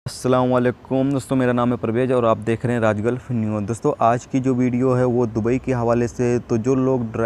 अस्सलाम वालेकुम दोस्तों, मेरा नाम है परवेज़ और आप देख रहे हैं राज गल्फ न्यूज़। दोस्तों, आज की जो वीडियो है वो दुबई के हवाले से। तो जो लोग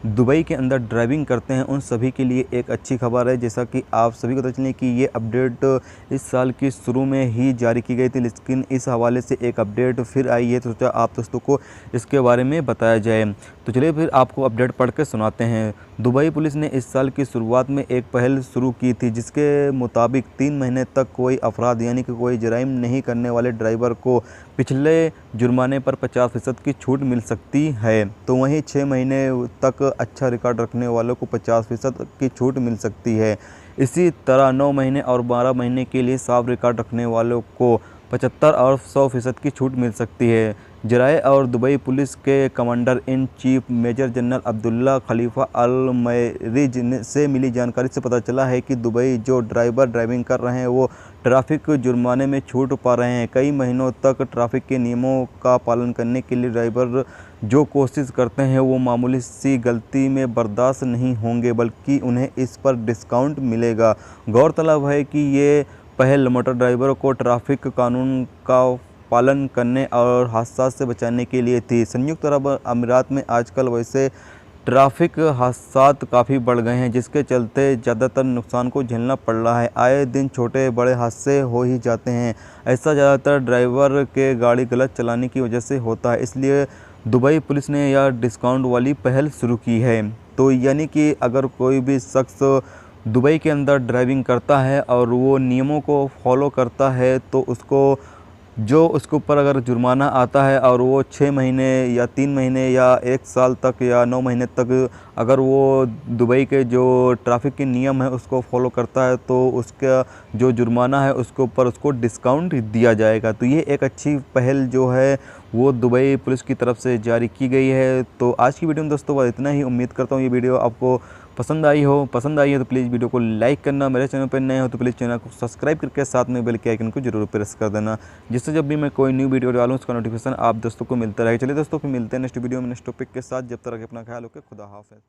दुबई के अंदर ड्राइविंग करते हैं उन सभी के लिए एक अच्छी खबर है। जैसा कि आप सभी को पता चले कि ये अपडेट इस साल की शुरू में ही जारी की गई थी, लेकिन इस हवाले से एक अपडेट फिर आई है, तो सोचा आप दोस्तों को इसके बारे में बताया जाए। तो चलिए फिर आपको अपडेट पढ़ के सुनाते हैं। दुबई पुलिस ने इस साल की शुरुआत में एक पहल शुरू की थी, जिसके मुताबिक 3 महीने तक कोई अफराद यानी कि कोई जराइम नहीं करने वाले ड्राइवर को पिछले जुर्माने पर 50% की छूट मिल सकती है। तो वहीं 6 महीने तक अच्छा रिकॉर्ड रखने वालों को 50% की छूट मिल सकती है। इसी तरह 9 महीने और 12 महीने के लिए साफ रिकॉर्ड रखने वालों को 75 और 100% की छूट मिल सकती है। जराए और दुबई पुलिस के commander in chief major general Abdullah Khalifa Al Marri से मिली जानकारी से पता चला है कि दुबई जो ड्राइवर ड्राइविंग कर रहे हैं वो ट्रैफिक जुर्माने में छूट पा रहे हैं। कई महीनों तक ट्रैफिक के नियमों का पालन करने के लिए ड्राइवर जो कोशिश करते हैं वो मामूली सी गलती में बर्दाश्त नहीं होंगे, बल्कि उन्हें इस पर डिस्काउंट मिलेगा। गौरतलब है कि ये पहल मोटर ड्राइवरों को ट्रैफिक कानून का पालन करने और हादसा से बचाने के लिए थी। संयुक्त अरब अमीरात में आजकल वैसे ट्रैफिक हादसात काफ़ी बढ़ गए हैं, जिसके चलते ज़्यादातर नुकसान को झेलना पड़ रहा है। आए दिन छोटे बड़े हादसे हो ही जाते हैं। ऐसा ज़्यादातर ड्राइवर के गाड़ी गलत चलाने की वजह से होता है। इसलिए दुबई पुलिस ने यह डिस्काउंट वाली पहल शुरू की है। तो यानी कि अगर कोई भी शख्स दुबई के अंदर ड्राइविंग करता है और वो नियमों को फॉलो करता है, तो उसके ऊपर अगर जुर्माना आता है और वो 6 महीने या 3 महीने या 1 साल तक या 9 महीने तक अगर वो दुबई के जो ट्रैफिक के नियम है उसको फॉलो करता है, तो उसका जो जुर्माना है उसके ऊपर उसको डिस्काउंट दिया जाएगा। तो ये एक अच्छी पहल जो है वो दुबई पुलिस की तरफ से जारी की गई है। तो आज की वीडियो में दोस्तों बस इतना ही। उम्मीद करता हूँ ये वीडियो आपको पसंद आई है तो प्लीज़ वीडियो को लाइक करना। मेरे चैनल पर नए हो तो प्लीज़ चैनल को सब्सक्राइब करके साथ में बेल के आइकन को जरूर प्रेस कर देना, जिससे जब भी मैं कोई न्यू वीडियो डालूँ उसका नोटिफिकेशन आप दोस्तों को मिलता रहे। चलिए दोस्तों, फिर मिलते हैं नेक्स्ट वीडियो में नेक्स्ट टॉपिक के साथ। जब तक अपना ख्याल रखें, खुदा हाफ़िज़।